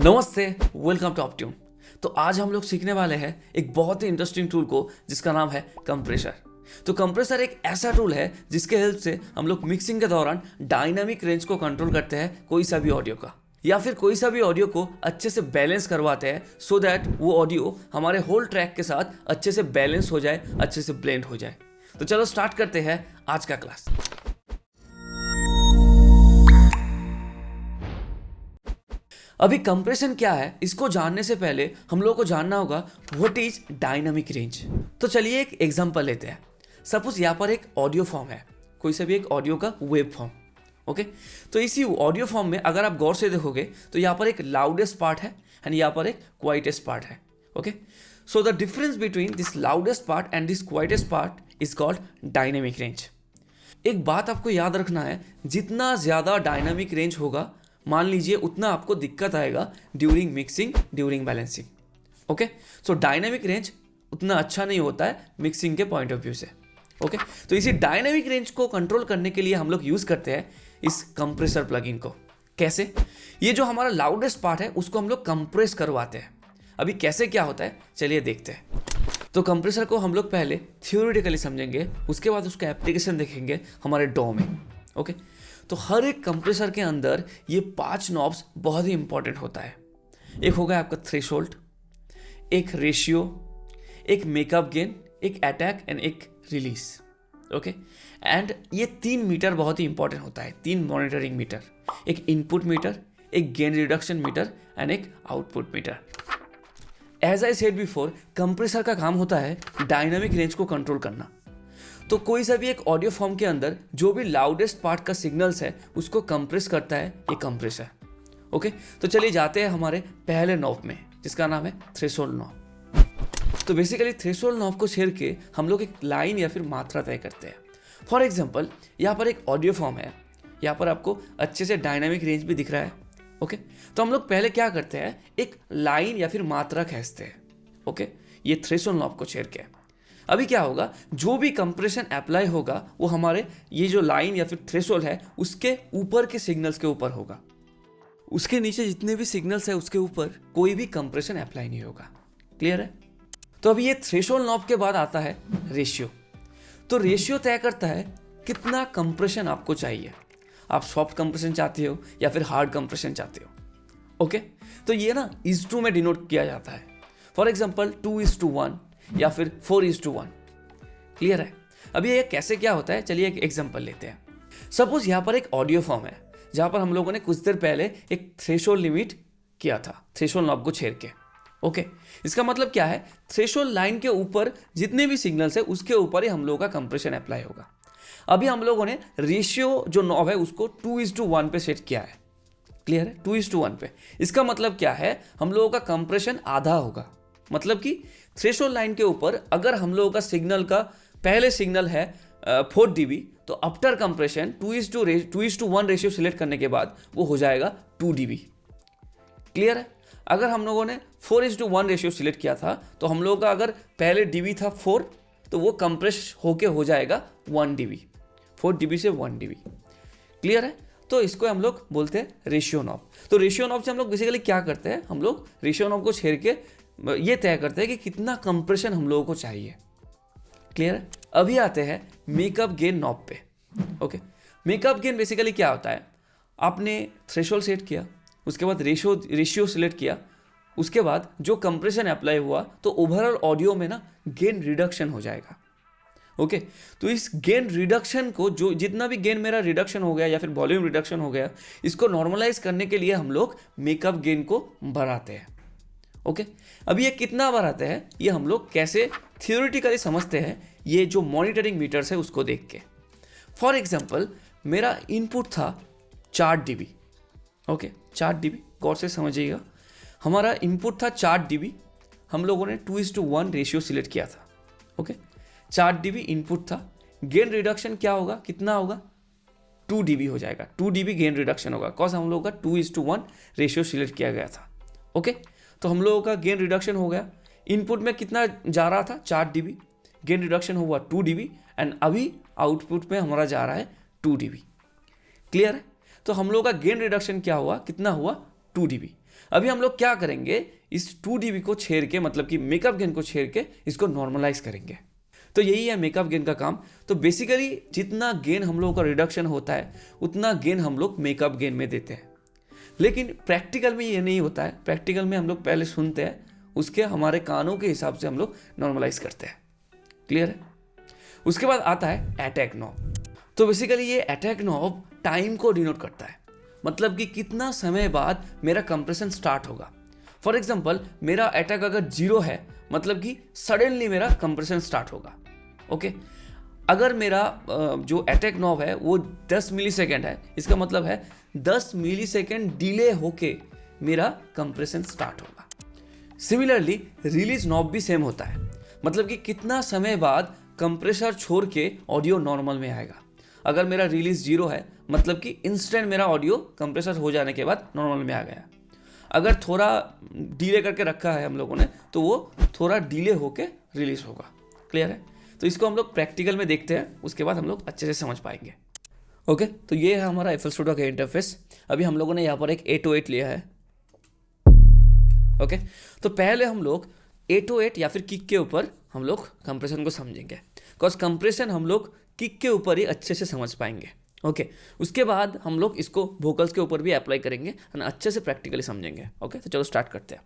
नमस्ते, welcome to ऑप्ट्यून। तो आज हम लोग सीखने वाले हैं एक बहुत ही इंटरेस्टिंग टूल को जिसका नाम है कंप्रेसर। तो कंप्रेसर एक ऐसा टूल है जिसके हेल्प से हम लोग मिक्सिंग के दौरान डायनामिक रेंज को कंट्रोल करते हैं कोई सा भी ऑडियो का, या फिर कोई सा भी ऑडियो को अच्छे से बैलेंस करवाते हैं सो दैट वो ऑडियो हमारे होल ट्रैक के साथ अच्छे से बैलेंस हो जाए, अच्छे से ब्लेंड हो जाए। तो चलो स्टार्ट करते हैं आज का क्लास। अभी कंप्रेशन क्या है इसको जानने से पहले हम लोगों को जानना होगा व्हाट इज डायनामिक रेंज। तो चलिए एक एग्जांपल लेते हैं। सपोज यहाँ पर एक ऑडियो फॉर्म है, कोई सा भी एक ऑडियो का वेब फॉर्म। ओके, तो इसी ऑडियो फॉर्म में अगर आप गौर से देखोगे तो यहाँ पर एक लाउडेस्ट पार्ट है एंड यहाँ पर एक क्वाइटेस्ट पार्ट है। Okay, so the difference between this loudest part and this quietest part is called dynamic range. एक बात आपको याद रखना है, जितना ज़्यादा डायनामिक रेंज होगा मान लीजिए उतना आपको दिक्कत आएगा during mixing, during balancing. Okay, so dynamic range उतना अच्छा नहीं होता है मिक्सिंग के पॉइंट ऑफ व्यू से। ओके, तो इसी डायनेमिक रेंज को कंट्रोल करने के लिए हम लोग यूज़ करते हैं इस कंप्रेसर प्लगइन को। कैसे? ये जो हमारा लाउडेस्ट पार्ट है उसको हम लोग कंप्रेस करवाते हैं। अभी कैसे क्या होता है चलिए देखते हैं। तो कंप्रेसर को हम लोग पहले थियोरेटिकली समझेंगे, उसके बाद उसका एप्लीकेशन देखेंगे हमारे डॉ में। ओके, तो हर एक कंप्रेसर के अंदर ये 5 नॉब्स बहुत ही इंपॉर्टेंट होता है। एक होगा आपका थ्रेशोल्ड, एक रेशियो, एक मेकअप गेन, एक अटैक एंड एक रिलीज। ओके, एंड ये 3 मीटर बहुत ही इंपॉर्टेंट होता है, 3 मॉनिटरिंग मीटर, एक इनपुट मीटर, एक गेन रिडक्शन मीटर एंड एक output meter. As I said before, compressor का काम होता है डायनामिक रेंज को कंट्रोल करना। तो कोई सा भी एक ऑडियो फॉर्म के अंदर जो भी लाउडेस्ट पार्ट का सिग्नल्स है उसको कंप्रेस करता है ये कंप्रेसर। ओके, तो चलिए जाते हैं हमारे पहले नॉब में जिसका नाम है थ्रेशोल्ड नॉब। तो बेसिकली थ्रेशोल्ड नॉब को छेड़ के हम लोग एक लाइन या फिर मात्रा तय करते हैं। फॉर एग्जाम्पल यहाँ पर एक ऑडियो फॉर्म है, यहाँ पर आपको अच्छे से डायनामिक रेंज भी दिख रहा है। ओके, तो हम लोग पहले क्या करते हैं, एक लाइन या फिर मात्रा खींचते हैं। ओके, ये थ्रेशोल्ड नॉब को छेड़ के अभी क्या होगा, जो भी कंप्रेशन अप्लाई होगा वो हमारे ये जो लाइन या फिर थ्रेशोल्ड है उसके ऊपर के सिग्नल्स के ऊपर होगा। उसके नीचे जितने भी सिग्नल्स है उसके ऊपर कोई भी कंप्रेशन अप्लाई नहीं होगा। क्लियर है? तो अभी ये थ्रेशोल्ड नॉब के बाद आता है रेशियो। तो रेशियो तय करता है कितना कंप्रेशन आपको चाहिए। आप सॉफ्ट कंप्रेशन चाहते हो या फिर हार्ड कंप्रेशन चाहते हो। ओके, तो ये ना इज टू में डिनोट किया जाता है। फॉर एग्जाम्पल 2:1 या फिर 4:1। क्लियर है? अभी ये कैसे क्या होता है चलिए एक एग्जांपल लेते हैं। सपोज यहाँ पर एक ऑडियो फॉर्म है जहाँ पर हम लोगों ने कुछ देर पहले एक थ्रेशोल्ड लिमिट किया था थ्रेशोल्ड नॉब को छेड़ के। ओके, इसका मतलब क्या है, थ्रेशोल्ड लाइन के ऊपर जितने भी सिग्नल्स है उसके ऊपर ही हम लोगों का कंप्रेशन अप्लाई होगा। अभी हम लोगों ने रेशियो जो नॉब है उसको 2:1 पे सेट किया है। क्लियर है? 2:1 पे। इसका मतलब क्या है, हम लोगों का कंप्रेशन आधा होगा। मतलब कि थ्रेशोल्ड लाइन के ऊपर अगर हम लोगों का सिग्नल का पहले सिग्नल है 4 dB, तो आफ्टर कंप्रेशन 2:1 रेशियो सिलेक्ट करने के बाद वो हो जाएगा 2 dB। क्लियर है? अगर हम लोगों ने 4:1 रेशियो सिलेक्ट किया था तो हम लोगों का अगर पहले dB था 4 तो वो कंप्रेस होके हो जाएगा 1 dB, 4 dB से 1 dB। क्लियर है? तो इसको हम लोग बोलते हैं रेशियो नॉब। तो रेशियो नॉब से हम लोग बेसिकली क्या करते हैं, हम लोग रेशियो नॉब को छेड़ के ये तय करते हैं कि कितना कंप्रेशन हम लोगों को चाहिए। क्लियर है? अभी आते हैं मेकअप गेन नॉब पे। मेकअप गेन बेसिकली क्या होता है, आपने थ्रेशोल्ड सेट किया, उसके बाद रेशियो सिलेक्ट किया, उसके बाद जो कंप्रेशन अप्लाई हुआ तो ओवरऑल ऑडियो में ना गेन रिडक्शन हो जाएगा। ओके, तो इस गेन रिडक्शन को जो जितना भी गेन मेरा रिडक्शन हो गया या फिर वॉल्यूम रिडक्शन हो गया, इसको नॉर्मलाइज करने के लिए हम लोग मेकअप गेन को बढ़ाते हैं। ओके, अभी ये कितना बढ़ाते हैं ये हम लोग कैसे थियोरेटिकली समझते हैं, ये जो मॉनिटरिंग मीटर्स है उसको देख के। फॉर एग्जांपल मेरा इनपुट था 4 dB। ओके, 4 dB, गौर से समझिएगा, हमारा इनपुट था 4 dB। हम लोगों ने 2:1 रेशियो सिलेक्ट किया था। ओके, 4 dB इनपुट था। गेन रिडक्शन क्या होगा, कितना होगा, 2 dB हो जाएगा। 2 dB गेन रिडक्शन होगा कॉज हम लोगों का 2:1 रेशियो सिलेक्ट किया गया था। ओके, तो हम लोगों का गेन रिडक्शन हो गया। इनपुट में कितना जा रहा था, 4 dB, गेन रिडक्शन हुआ 2 dB एंड अभी आउटपुट में हमारा जा रहा है 2 dB। क्लियर है? तो हम लोगों का गेन रिडक्शन क्या हुआ, कितना हुआ, 2 dB। अभी हम लोग क्या करेंगे, इस 2 dB को छेड़ के, मतलब कि मेकअप गेन को छेड़ के इसको नॉर्मलाइज करेंगे। तो यही है मेकअप गेन का काम। तो बेसिकली जितना गेन हम लोगों का रिडक्शन होता है उतना गेन हम लोग मेकअप गेन में देते हैं, लेकिन प्रैक्टिकल में ये नहीं होता है। प्रैक्टिकल में हम लोग पहले सुनते हैं, उसके हमारे कानों के हिसाब से हम लोग नॉर्मलाइज करते हैं। क्लियर है? उसके बाद आता है अटैक नॉब। तो बेसिकली ये अटैक नॉब टाइम को डिनोट करता है, मतलब कि कितना समय बाद मेरा कंप्रेशन स्टार्ट होगा। फॉर एग्जांपल मेरा अटैक अगर 0 है, मतलब कि सडनली मेरा कंप्रेशन स्टार्ट होगा। ओके, अगर मेरा जो अटैक नॉब है वो 10 मिलीसेकंड है, इसका मतलब है 10 मिलीसेकंड डिले होके मेरा कंप्रेशन स्टार्ट होगा। सिमिलरली रिलीज नॉब भी सेम होता है, मतलब कि कितना समय बाद कंप्रेसर छोड़ के ऑडियो नॉर्मल में आएगा। अगर मेरा रिलीज 0 है, मतलब कि इंस्टेंट मेरा ऑडियो कंप्रेसर हो जाने के बाद नॉर्मल में आ गया। अगर थोड़ा डिले करके रखा है हम लोगों ने, तो वो थोड़ा डिले होके रिलीज होगा। क्लियर है? तो इसको हम लोग प्रैक्टिकल में देखते हैं, उसके बाद हम लोग अच्छे से समझ पाएंगे। ओके, तो ये है हमारा FL Studio का इंटरफेस। अभी हम लोगों ने यहाँ पर एक 808 लिया है। ओके, तो पहले हम लोग 808 या फिर किक के ऊपर हम लोग कंप्रेशन को समझेंगे, बिकॉज कंप्रेशन हम लोग किक के ऊपर ही अच्छे से समझ पाएंगे। ओके, उसके बाद हम लोग इसको वोकल्स के ऊपर भी अप्लाई करेंगे और अच्छे से प्रैक्टिकली समझेंगे। ओके, तो चलो स्टार्ट करते हैं।